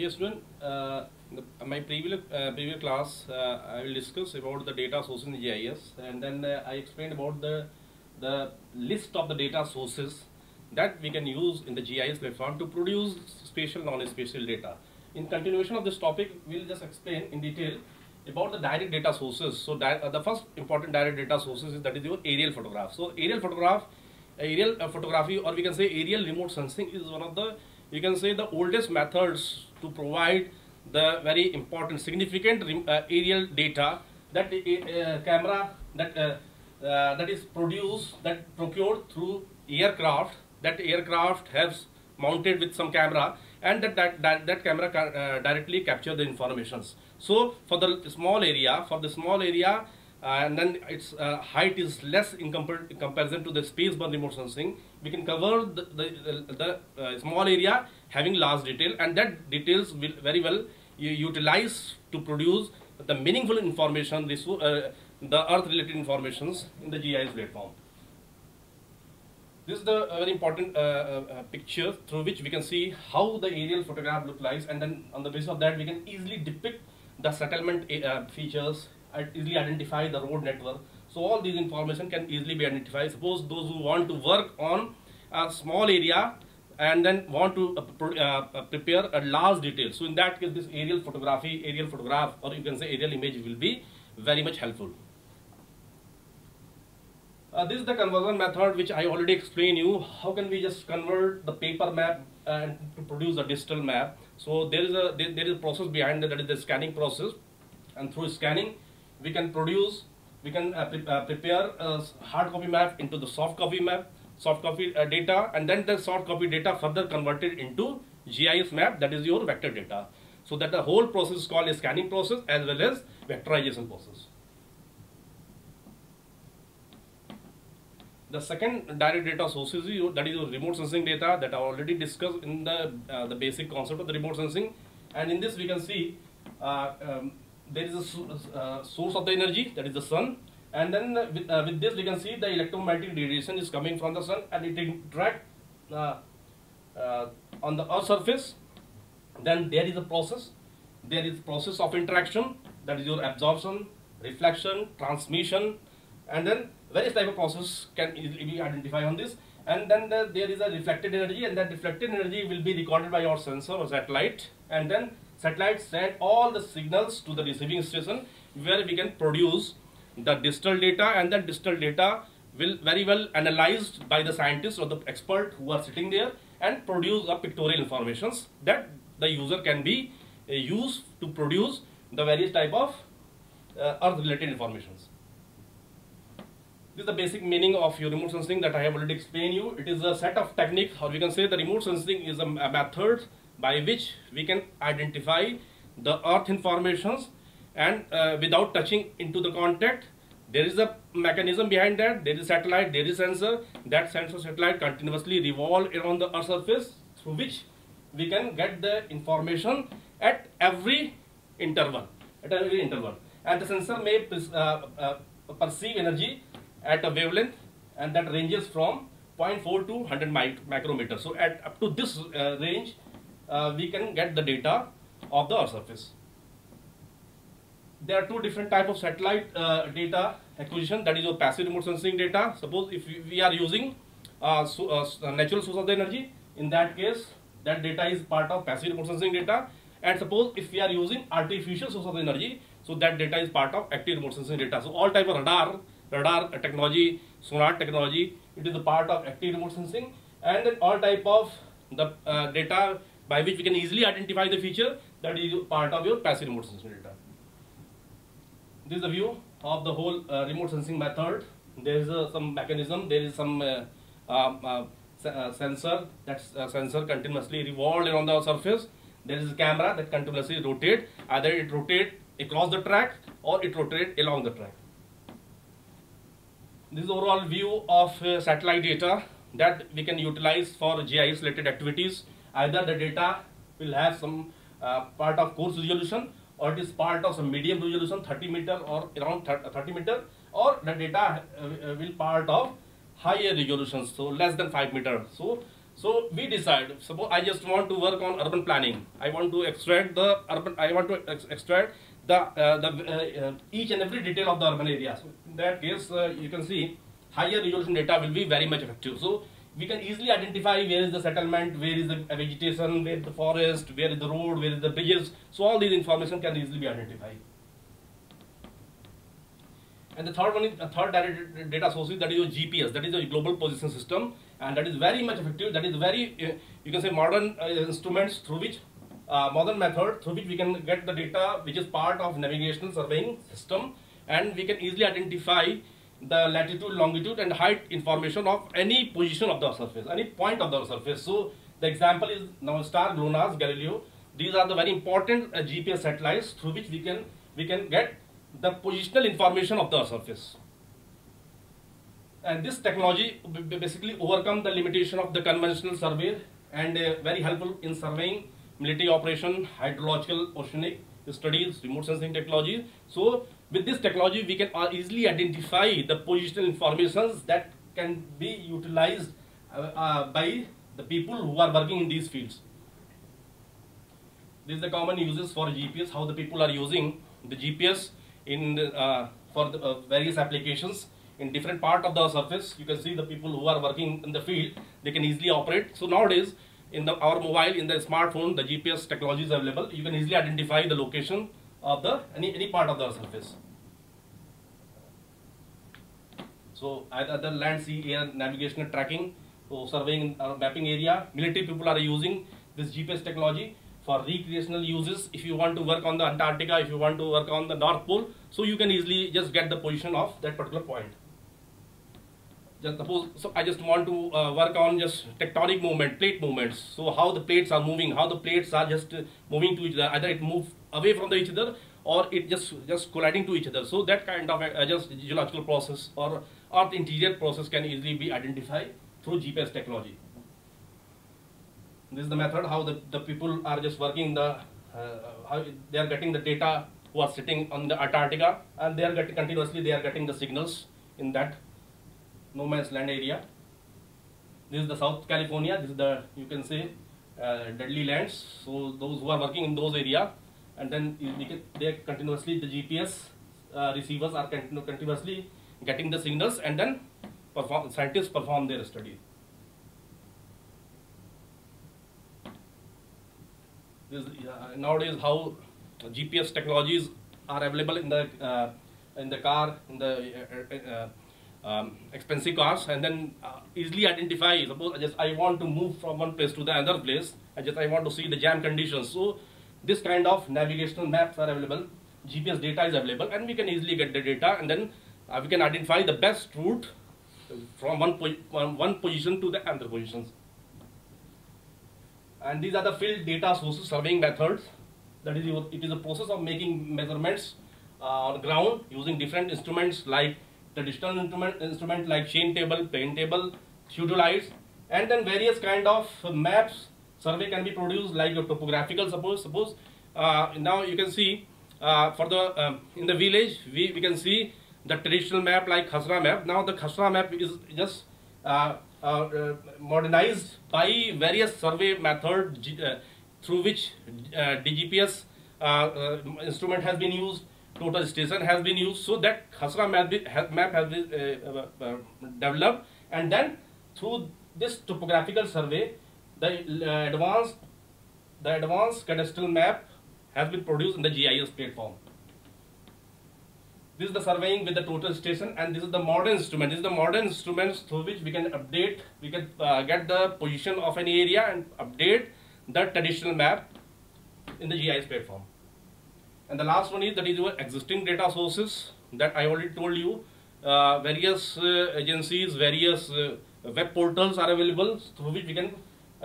Yes, student. In my previous class, I will discuss about the data sources in GIS, and then I explained about the list of the data sources that we can use in the GIS platform to produce spatial, non-spatial data. In continuation of this topic, we'll just explain in detail about the direct data sources. So the first important direct data sources is that is your aerial photograph. So aerial photography, or we can say aerial remote sensing, is one of the, you can say, the oldest methods to provide the very important significant aerial data that camera that is procured through aircraft, that aircraft has mounted with some camera, and that camera directly capture the informations. So for the small area, and then its height is less in comparison to the space-borne remote sensing, we can cover the small area having large detail, and that details will very well utilize to produce the meaningful information, the earth-related informations in the GIS platform. This is the very important picture through which we can see how the aerial photograph looks like, and then on the basis of that we can easily depict the settlement features, easily identify the road network. So all these information can easily be identified. Suppose those who want to work on a small area and then want to prepare a large detail, so in that case this aerial photograph, or you can say aerial image, will be very much helpful. This is the conversion method which I already explained you. How can we just convert the paper map and to produce a digital map? So there is a process behind that is the scanning process, and through scanning we can prepare a hard copy map into the soft copy data, and then the soft copy data further converted into GIS map, that is your vector data. So that the whole process is called a scanning process as well as vectorization process. The second direct data source is that is your remote sensing data that I already discussed in the basic concept of the remote sensing. And in this we can see there is a source of the energy, that is the sun, and then with this we can see the electromagnetic radiation is coming from the sun, and it interacts on the earth surface. Then there is a process of interaction, that is your absorption, reflection, transmission, and then various type of process can easily be identified on this. And then there is a reflected energy, and that reflected energy will be recorded by our sensor or satellite, and then satellite send all the signals to the receiving station where we can produce the digital data, and that digital data will very well analyzed by the scientists or the expert who are sitting there and produce a pictorial informations that the user can be used to produce the various type of earth related informations. This is the basic meaning of your remote sensing that I have already explained you. It is a set of techniques, or we can say the remote sensing is a method by which we can identify the earth informations, and without touching into the contact. There is a mechanism behind that. There is satellite, there is sensor. That sensor satellite continuously revolve around the earth surface, through which we can get the information at every interval. And the sensor may perceive energy at a wavelength, and that ranges from 0.4 to 100 micrometer. So at up to this range we can get the data of the earth surface. There are two different types of satellite data acquisition, that is your passive remote sensing data. Suppose if we are using a natural source of the energy, in that case that data is part of passive remote sensing data. And suppose if we are using artificial source of the energy, so that data is part of active remote sensing data. So all type of radar technology, sonar technology, it is a part of active remote sensing. And then all type of the data by which we can easily identify the feature, that is part of your passive remote sensing data. This is the view of the whole remote sensing method. There is some mechanism, there is some sensor, that sensor continuously revolved around the surface. There is a camera that continuously rotate, either it rotate across the track or it rotate along the track. This is overall view of satellite data that we can utilize for GIS related activities. Either the data will have some part of coarse resolution, or it is part of some medium resolution, 30 meter or around 30 meter, or the data will part of higher resolutions, so less than 5 meter. So So we decide, suppose I just want to work on urban planning. I want to extract the urban, I want to extract the each and every detail of the urban area. So in that case, you can see higher resolution data will be very much effective. So we can easily identify where is the settlement, where is the vegetation, where is the forest, where is the road, where is the bridges. So all these information can easily be identified. And the third one is third data source, that is your GPS, that is your global position system, and that is very much effective. That is very you can say modern instruments through which modern method through which we can get the data which is part of navigational surveying system, and we can easily identify the latitude, longitude, and height information of any position of the surface, any point of the surface. So the example is now star, GLONASS, Galileo. These are the very important GPS satellites through which we can get the positional information of the surface. And this technology basically overcome the limitation of the conventional survey and very helpful in surveying military operation, hydrological, oceanic studies, remote sensing technology. So with this technology, we can easily identify the positional informations that can be utilized by the people who are working in these fields. This is the common uses for GPS, how the people are using the GPS in for the, various applications in different part of the surface. You can see the people who are working in the field, they can easily operate. So nowadays, in our mobile, in the smartphone, the GPS technology is available. You can easily identify the location of the any part of the surface. So either land, sea, air, navigation and tracking, so surveying mapping area. Military people are using this GPS technology for recreational uses. If you want to work on the Antarctica, if you want to work on the North Pole, so you can easily just get the position of that particular point. Just suppose, so I just want to work on just tectonic movement, plate movements. So how the plates are moving, how the plates are just moving to each other. Either it moves away from each other or it just colliding to each other. So that kind of just geological process or the interior process can easily be identified through GPS technology. This is the method how the people are just working the how they are getting the data who are sitting on the Antarctica, and they are getting continuously they are getting the signals in that no man's land area. This is the South California. This is the, you can say, deadly lands. So those who are working in those area, and then they are continuously the GPS receivers are continuously getting the signals, and then scientists perform their study. This nowadays how GPS technologies are available in the car, in the expensive cars, and then easily identify. Suppose I want to move from one place to the other place. I want to see the jam conditions. So this kind of navigational maps are available. GPS data is available, and we can easily get the data, and then we can identify the best route from one position to the other positions. And these are the field data sources surveying methods. That is, it is a process of making measurements on ground using different instruments like traditional instrument like chain table, plane table, pseudolites, and then various kind of maps. Survey can be produced like a topographical. Suppose now you can see for the in the village we can see the traditional map like Khasra map. Now the Khasra map is just modernized by various survey method through which DGPS instrument has been used, total station has been used, so that Khasra map has been developed, and then through this topographical survey, the advanced cadastral map has been produced in the GIS platform. This is the surveying with the total station, and this is the modern instrument. This is the modern instruments through which we can update, we can get the position of any area and update the traditional map in the GIS platform. And the last one is that is your existing data sources that I already told you. Various agencies, various web portals are available through which we can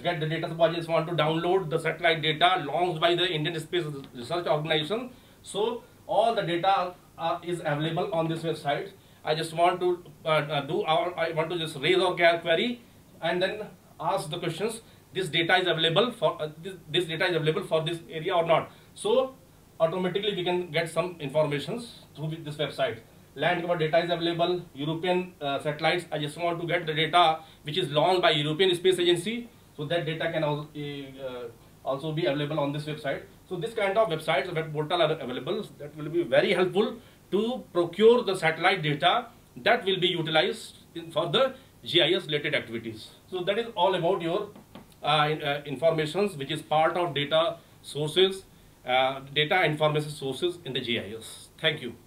get the data. Suppose I just want to download the satellite data launched by the Indian Space Research Organization. So all the data is available on this website. I just want to I want to just raise our query and then ask the questions. This data is available for this data is available for this area or not. So automatically we can get some informations through this website. Land cover data is available. European satellites. I just want to get the data which is launched by European Space Agency. So that data can also be available on this website. So this kind of websites, web portal are available that will be very helpful to procure the satellite data that will be utilized for the GIS related activities. So that is all about your informations, which is part of data sources, data information sources in the GIS. Thank you.